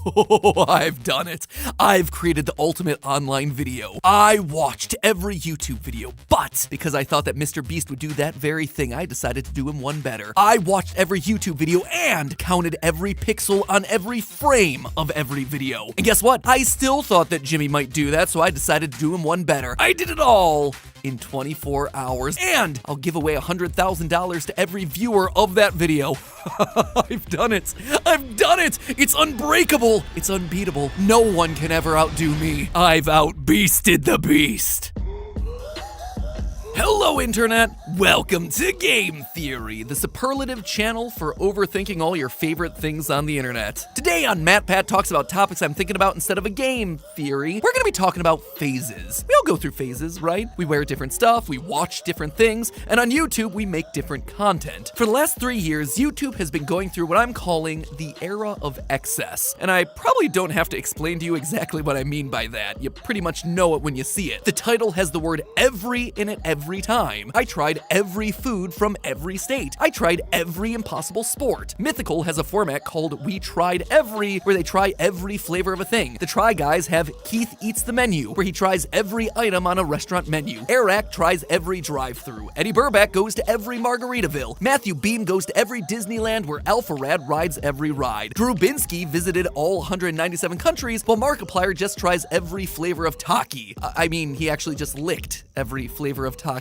Oh, I've done it. I've created the ultimate online video. I watched every YouTube video, but because I thought that Mr. Beast would do that very thing, I decided to do him one better. I watched every YouTube video and counted every pixel on every frame of every video. And guess what? I still thought that Jimmy might do that, so I decided to do him one better. I did it all in 24 hours, and I'll give away $100,000 to every viewer of that video. I've done it. I've done it. It's unbreakable. It's unbeatable. No one can ever outdo me. I've outbeasted the beast. Hello, Internet! Welcome to Game Theory, the superlative channel for overthinking all your favorite things on the internet. Today on Matt Pat Talks About Topics I'm Thinking About Instead of a Game Theory, we're gonna be talking about phases. We all go through phases, right? We wear different stuff, we watch different things, and on YouTube, we make different content. For the last 3 years, YouTube has been going through what I'm calling the era of excess. And I probably don't have to explain to you exactly what I mean by that. You pretty much know it when you see it. The title has the word every in it every time. I tried every food from every state. I tried every impossible sport. Mythical has a format called We Tried Every, where they try every flavor of a thing. The Try Guys have Keith Eats the Menu, where he tries every item on a restaurant menu. Eric tries every drive-thru. Eddie Burback goes to every Margaritaville. Matthew Beam goes to every Disneyland, where Alpharad rides every ride. Drew Binsky visited all 197 countries, while Markiplier just tries every flavor of Taki. I mean, he actually just licked every flavor of Takis.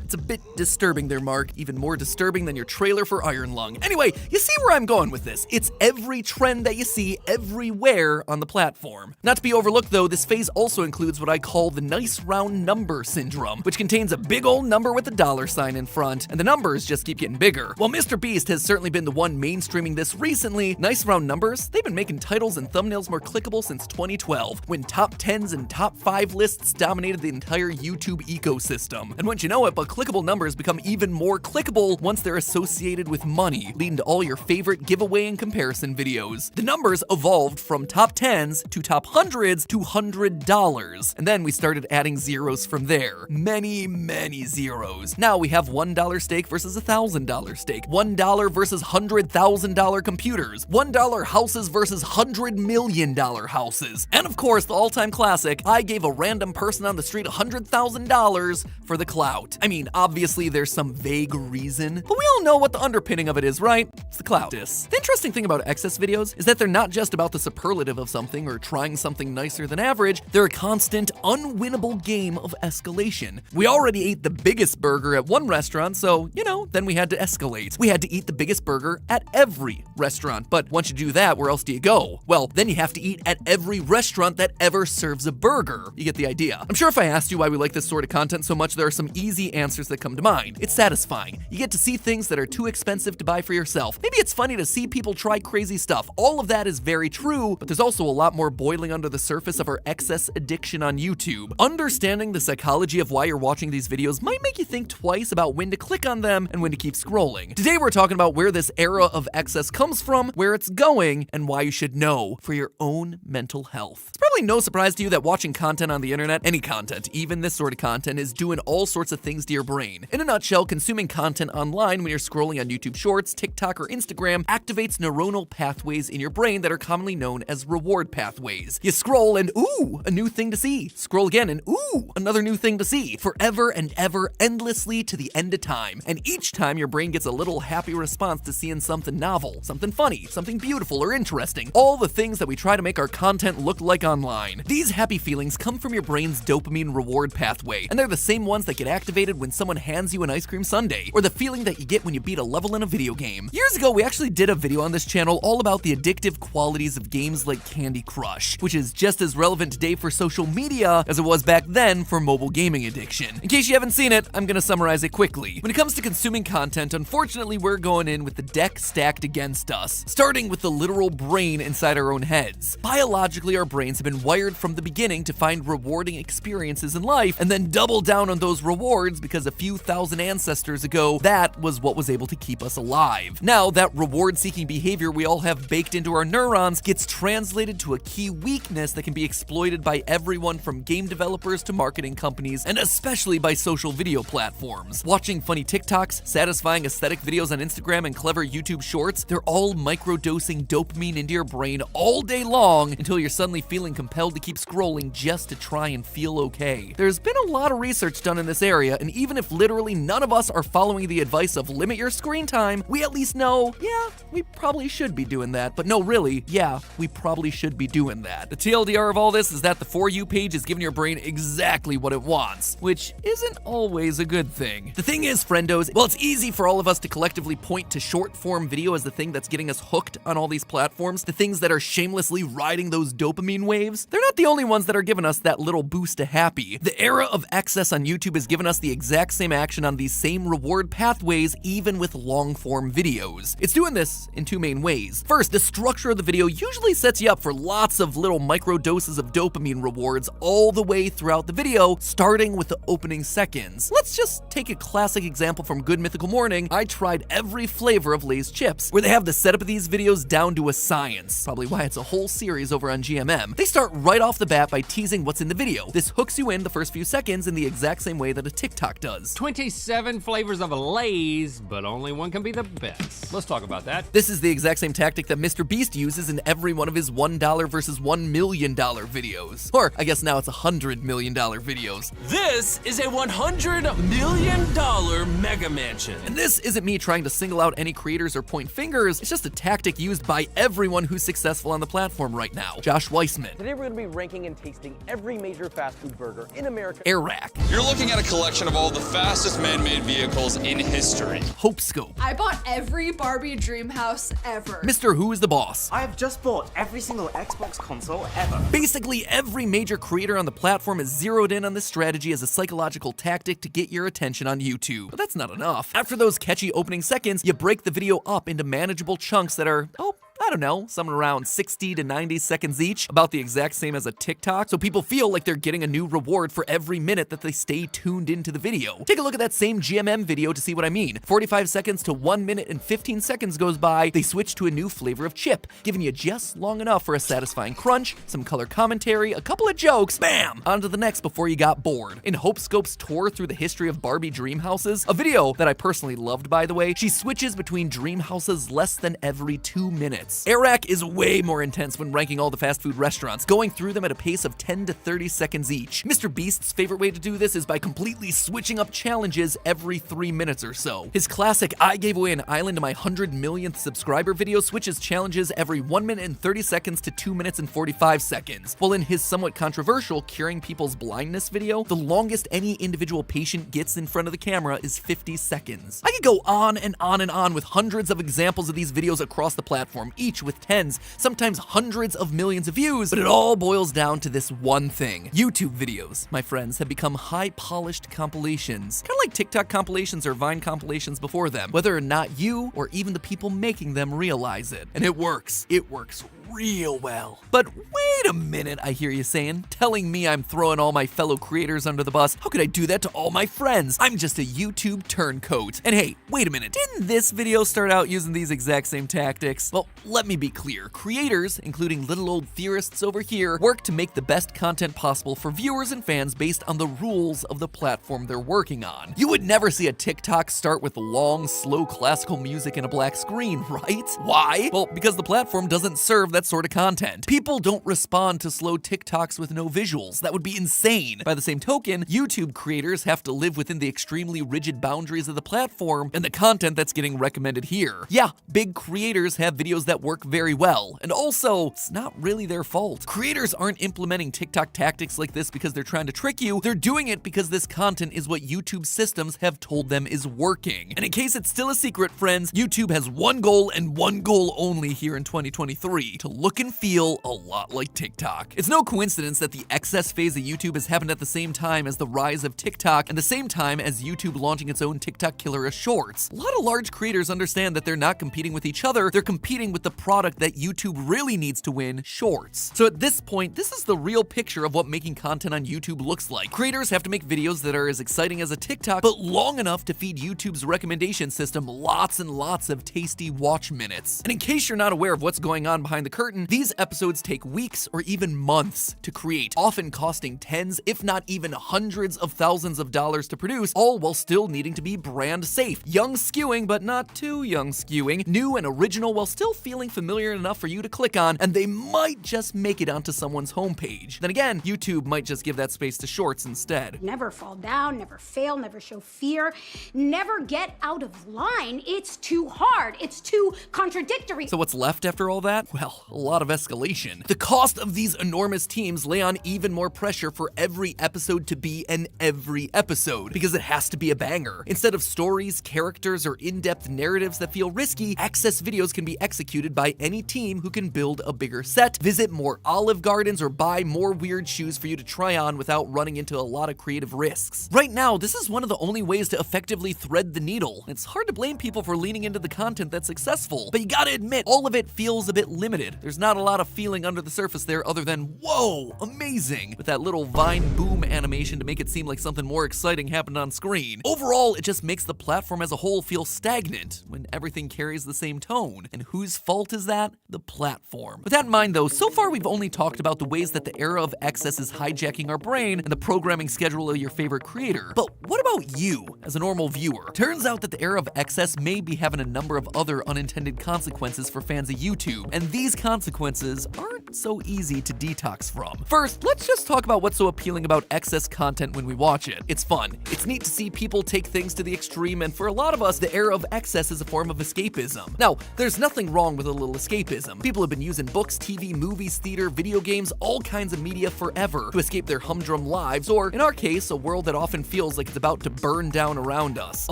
It's a bit disturbing there, Mark. Even more disturbing than your trailer for Iron Lung. Anyway, you see where I'm going with this. It's every trend that you see everywhere on the platform. Not to be overlooked, though, this phase also includes what I call the nice round number syndrome, which contains a big old number with a $ in front, and the numbers just keep getting bigger. While Mr. Beast has certainly been the one mainstreaming this recently, nice round numbers, they've been making titles and thumbnails more clickable since 2012, when top 10s and top 5 lists dominated the entire YouTube ecosystem. And once you know it, but clickable numbers become even more clickable once they're associated with money, leading to all your favorite giveaway and comparison videos. The numbers evolved from top 10s to top 100s to $100, and then we started adding zeros from there. Many zeros. Now we have $1 stake versus $1,000 stake, $1 versus $100,000 computers, $1 houses versus $100 million houses, and of course the all-time classic, I gave a random person on the street $100,000 for the clout. I mean, obviously there's some vague reason, but we all know what the underpinning of it is, right? It's the clout. The interesting thing about excess videos is that they're not just about the superlative of something or trying something nicer than average, they're a constant, unwinnable game of escalation. We already ate the biggest burger at one restaurant, so, then we had to escalate. We had to eat the biggest burger at every restaurant, but once you do that, where else do you go? Well, then you have to eat at every restaurant that ever serves a burger. You get the idea. I'm sure if I asked you why we like this sort of content so much, there are some easy answers that come to mind. It's satisfying. You get to see things that are too expensive to buy for yourself. Maybe it's funny to see people try crazy stuff. All of that is very true, but there's also a lot more boiling under the surface of our excess addiction on YouTube. Understanding the psychology of why you're watching these videos might make you think twice about when to click on them and when to keep scrolling. Today we're talking about where this era of excess comes from, where it's going, and why you should know for your own mental health. It's probably no surprise to you that watching content on the internet, any content, even this sort of content, is doing all sorts of things to your brain. In a nutshell, consuming content online when you're scrolling on YouTube Shorts, TikTok, or Instagram activates neuronal pathways in your brain that are commonly known as reward pathways. You scroll and ooh, a new thing to see. Scroll again and ooh, another new thing to see. Forever and ever, endlessly to the end of time. And each time your brain gets a little happy response to seeing something novel, something funny, something beautiful or interesting. All the things that we try to make our content look like online. These happy feelings come from your brain's dopamine reward pathway, and they're the same ones that get activated when someone hands you an ice cream sundae, or the feeling that you get when you beat a level in a video game. Years ago, we actually did a video on this channel all about the addictive qualities of games like Candy Crush, which is just as relevant today for social media as it was back then for mobile gaming addiction. In case you haven't seen it, I'm gonna summarize it quickly. When it comes to consuming content, unfortunately, we're going in with the deck stacked against us, starting with the literal brain inside our own heads. Biologically, our brains have been wired from the beginning to find rewarding experiences in life and then double down on those rewards rewards because a few thousand ancestors ago, that was what was able to keep us alive. Now, that reward-seeking behavior we all have baked into our neurons gets translated to a key weakness that can be exploited by everyone from game developers to marketing companies, and especially by social video platforms. Watching funny TikToks, satisfying aesthetic videos on Instagram, and clever YouTube shorts, they're all microdosing dopamine into your brain all day long until you're suddenly feeling compelled to keep scrolling just to try and feel okay. There's been a lot of research done in this area, and even if literally none of us are following the advice of limit your screen time, we at least know, yeah, we probably should be doing that. But no, really, yeah, we probably should be doing that. The TLDR of all this is that the For You page is giving your brain exactly what it wants, which isn't always a good thing. The thing is, friendos, well, it's easy for all of us to collectively point to short-form video as the thing that's getting us hooked on all these platforms, the things that are shamelessly riding those dopamine waves. They're not the only ones that are giving us that little boost to happy. The era of excess on YouTube has given us the exact same action on these same reward pathways, even with long-form videos. It's doing this in two main ways. First, the structure of the video usually sets you up for lots of little micro doses of dopamine rewards all the way throughout the video, starting with the opening seconds. Let's just take a classic example from Good Mythical Morning. I tried every flavor of Lay's chips, where they have the setup of these videos down to a science. Probably why it's a whole series over on GMM. They start right off the bat by teasing what's in the video. This hooks you in the first few seconds in the exact same way that a TikTok does. 27 flavors of Lay's, but only one can be the best. Let's talk about that. This is the exact same tactic that Mr. Beast uses in every one of his $1 versus $1 million videos. Or, I guess now it's $100 million videos. This is a $100 million mega mansion. And this isn't me trying to single out any creators or point fingers, it's just a tactic used by everyone who's successful on the platform right now. Josh Weissman. Today we're going to be ranking and tasting every major fast food burger in America. Airrack. You're looking at a collection of all the fastest man-made vehicles in history. Hopescope. I bought every Barbie dream house ever. Mr. Who is the Boss. I have just bought every single Xbox console ever. Basically, every major creator on the platform is zeroed in on this strategy as a psychological tactic to get your attention on YouTube. But that's not enough. After those catchy opening seconds, you break the video up into manageable chunks that are, I don't know, somewhere around 60 to 90 seconds each, about the exact same as a TikTok, so people feel like they're getting a new reward for every minute that they stay tuned into the video. Take a look at that same GMM video to see what I mean. 45 seconds to 1 minute and 15 seconds goes by, they switch to a new flavor of chip, giving you just long enough for a satisfying crunch, some color commentary, a couple of jokes, bam! On to the next before you got bored. In Hopescope's tour through the history of Barbie dream houses, a video that I personally loved, by the way, she switches between dream houses less than every 2 minutes. Airrack is way more intense when ranking all the fast food restaurants, going through them at a pace of 10 to 30 seconds each. Mr. Beast's favorite way to do this is by completely switching up challenges every 3 minutes or so. His classic I gave away an island to my 100 millionth subscriber video switches challenges every 1 minute and 30 seconds to 2 minutes and 45 seconds. While in his somewhat controversial Curing People's Blindness video, the longest any individual patient gets in front of the camera is 50 seconds. I could go on and on and on with hundreds of examples of these videos across the platform, each with tens, sometimes hundreds of millions of views, but it all boils down to this one thing. YouTube videos, my friends, have become high-polished compilations. Kind of like TikTok compilations or Vine compilations before them, whether or not you or even the people making them realize it. And it works. It works real well. But wait a minute, I hear you saying, telling me I'm throwing all my fellow creators under the bus. How could I do that to all my friends? I'm just a YouTube turncoat. And hey, wait a minute, didn't this video start out using these exact same tactics? Well, let me be clear. Creators, including little old theorists over here, work to make the best content possible for viewers and fans based on the rules of the platform they're working on. You would never see a TikTok start with long, slow classical music and a black screen, right? Why? Well, because the platform doesn't serve that sort of content. People don't respond to slow TikToks with no visuals. That would be insane. By the same token, YouTube creators have to live within the extremely rigid boundaries of the platform and the content that's getting recommended here. Yeah, big creators have videos that work very well, and also, it's not really their fault. Creators aren't implementing TikTok tactics like this because they're trying to trick you. They're doing it because this content is what YouTube systems have told them is working. And in case it's still a secret, friends, YouTube has one goal and one goal only here in 2023, to look and feel a lot like TikTok. It's no coincidence that the excess phase of YouTube has happened at the same time as the rise of TikTok and the same time as YouTube launching its own TikTok killer as Shorts. A lot of large creators understand that they're not competing with each other, they're competing with the product that YouTube really needs to win, Shorts. So at this point, this is the real picture of what making content on YouTube looks like. Creators have to make videos that are as exciting as a TikTok, but long enough to feed YouTube's recommendation system lots and lots of tasty watch minutes. And in case you're not aware of what's going on behind the curtain, these episodes take weeks or even months to create, often costing tens, if not even hundreds of thousands of dollars to produce, all while still needing to be brand safe. Young skewing, but not too young skewing. New and original while still feeling familiar enough for you to click on, and they might just make it onto someone's homepage. Then again, YouTube might just give that space to Shorts instead. Never fall down, never fail, never show fear, never get out of line. It's too hard. It's too contradictory. So what's left after all that? Well, a lot of escalation. The cost of these enormous teams lay on even more pressure for every episode to be an every episode, because it has to be a banger. Instead of stories, characters, or in-depth narratives that feel risky, access videos can be executed by any team who can build a bigger set, visit more Olive Gardens, or buy more weird shoes for you to try on without running into a lot of creative risks. Right now, this is one of the only ways to effectively thread the needle. It's hard to blame people for leaning into the content that's successful, but you gotta admit, all of it feels a bit limited. There's not a lot of feeling under the surface there other than, whoa, amazing, with that little Vine boom animation to make it seem like something more exciting happened on screen. Overall, it just makes the platform as a whole feel stagnant when everything carries the same tone. And whose fault is that? The platform. With that in mind though, so far we've only talked about the ways that the era of excess is hijacking our brain and the programming schedule of your favorite creator. But what about you, as a normal viewer? Turns out that the era of excess may be having a number of other unintended consequences for fans of YouTube, and these consequences aren't so easy to detox from. First, let's just talk about what's so appealing about excess content when we watch it. It's fun. It's neat to see people take things to the extreme, and for a lot of us, the era of excess is a form of escapism. Now, there's nothing wrong with a little escapism. People have been using books, TV, movies, theater, video games, all kinds of media forever to escape their humdrum lives, or in our case, a world that often feels like it's about to burn down around us. A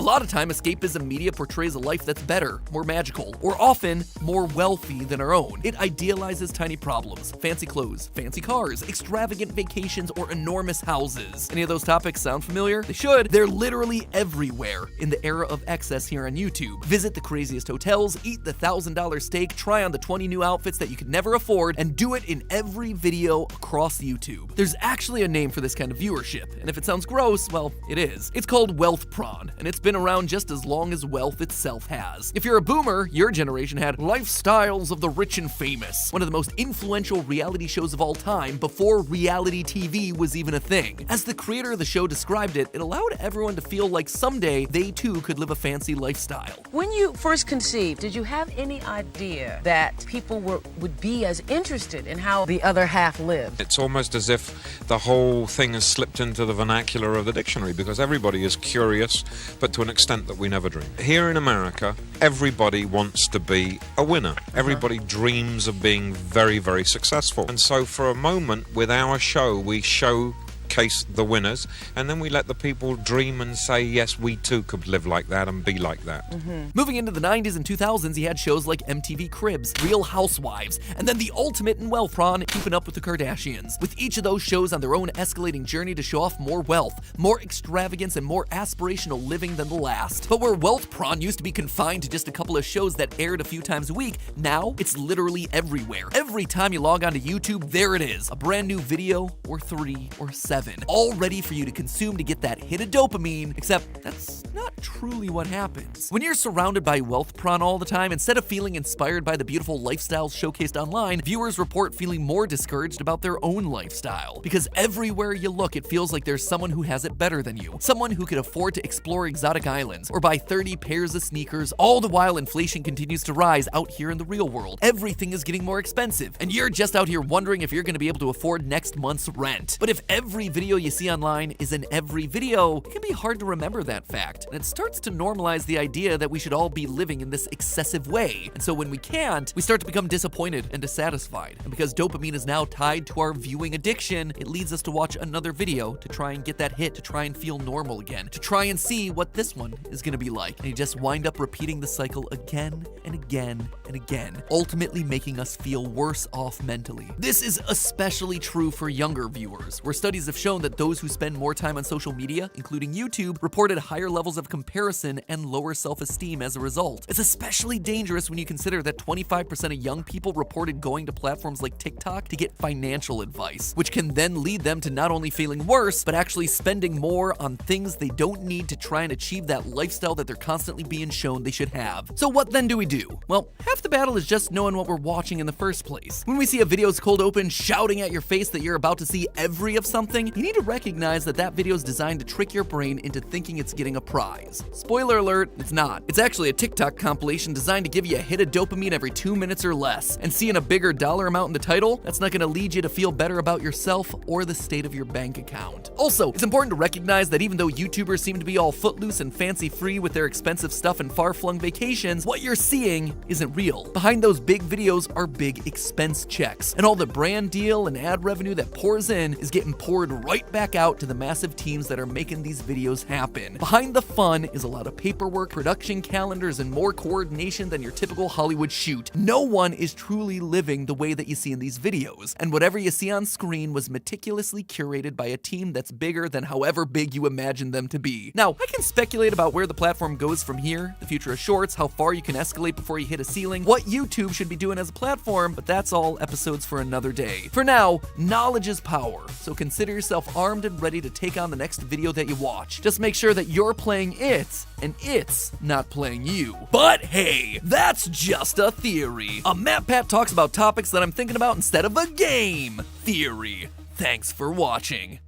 lot of time, escapism media portrays a life that's better, more magical, or often more wealthy than our own. It idealizes tiny problems, fancy clothes, fancy cars, extravagant vacations, or enormous houses. Any of those topics sound familiar? They should. They're literally everywhere in the era of excess here on YouTube. Visit the craziest hotels, eat the $1,000 steak, try on the 20 new outfits that you could never afford, and do it in every video across YouTube. There's actually a name for this kind of viewership, and if it sounds gross, well, it is. It's called wealth prawn, and it's been around just as long as wealth itself has. If you're a boomer, your generation had Lifestyles of the Rich and Famous, one of the most influential reality shows of all time before reality TV was even a thing. As the creator of the show described it, it allowed everyone to feel like someday they too could live a fancy lifestyle. When you first conceived, did you have any idea that people would be as interested in how the other half lived? It's almost as if the whole thing has slipped into the vernacular of the dictionary because everybody is curious, but to an extent that we never dreamed. Here in America, everybody wants to be a winner. Everybody dreams of being very, very successful. And so for a moment with our show, we showcase the winners, and then we let the people dream and say, yes, we too could live like that and be like that. Moving into the 90s and 2000s, he had shows like MTV Cribs, Real Housewives, and then the ultimate in wealth prawn, Keeping Up with the Kardashians, with each of those shows on their own escalating journey to show off more wealth, more extravagance, and more aspirational living than the last. But where wealth prawn used to be confined to just a couple of shows that aired a few times a week, now it's literally everywhere. Every time you log onto YouTube, there it is, a brand new video, or 3, or 7, all ready for you to consume to get that hit of dopamine, except that's not truly what happens. When you're surrounded by wealth prawn all the time, instead of feeling inspired by the beautiful lifestyles showcased online, viewers report feeling more discouraged about their own lifestyle. Because everywhere you look, it feels like there's someone who has it better than you, someone who could afford to explore exotic islands or buy 30 pairs of sneakers, all the while inflation continues to rise out here in the real world. Everything is getting more expensive, and you're just out here wondering if you're going to be able to afford next month's rent. But if every video you see online is in every video, it can be hard to remember that fact. And it starts to normalize the idea that we should all be living in this excessive way. And so when we can't, we start to become disappointed and dissatisfied. And because dopamine is now tied to our viewing addiction, it leads us to watch another video to try and get that hit, to try and feel normal again, to try and see what this one is gonna be like. And you just wind up repeating the cycle again and again and again, ultimately making us feel worse off mentally. This is especially true for younger viewers, where studies have shown that those who spend more time on social media, including YouTube, reported higher levels of comparison and lower self-esteem as a result. It's especially dangerous when you consider that 25% of young people reported going to platforms like TikTok to get financial advice, which can then lead them to not only feeling worse, but actually spending more on things they don't need to try and achieve that lifestyle that they're constantly being shown they should have. So what then do we do? Well, half the battle is just knowing what we're watching in the first place. When we see a video's cold open shouting at your face that you're about to see every of something, you need to recognize that that video is designed to trick your brain into thinking it's getting a prize. Spoiler alert, it's not. It's actually a TikTok compilation designed to give you a hit of dopamine every 2 minutes or less. And seeing a bigger dollar amount in the title, that's not gonna lead you to feel better about yourself or the state of your bank account. Also, it's important to recognize that even though YouTubers seem to be all footloose and fancy-free with their expensive stuff and far-flung vacations, what you're seeing isn't real. Behind those big videos are big expense checks, and all the brand deal and ad revenue that pours in is getting poured right back out to the massive teams that are making these videos happen. Behind the fun is a lot of paperwork, production calendars, and more coordination than your typical Hollywood shoot. No one is truly living the way that you see in these videos, and whatever you see on screen was meticulously curated by a team that's bigger than however big you imagine them to be. Now, I can speculate about where the platform goes from here, the future of shorts, how far you can escalate before you hit a ceiling, what YouTube should be doing as a platform, but that's all episodes for another day. For now, knowledge is power, so consider yourself armed and ready to take on the next video that you watch. Just make sure that you're playing it, and it's not playing you. But hey, that's just a theory. A MatPat talks about topics that I'm thinking about instead of a game theory. Thanks for watching.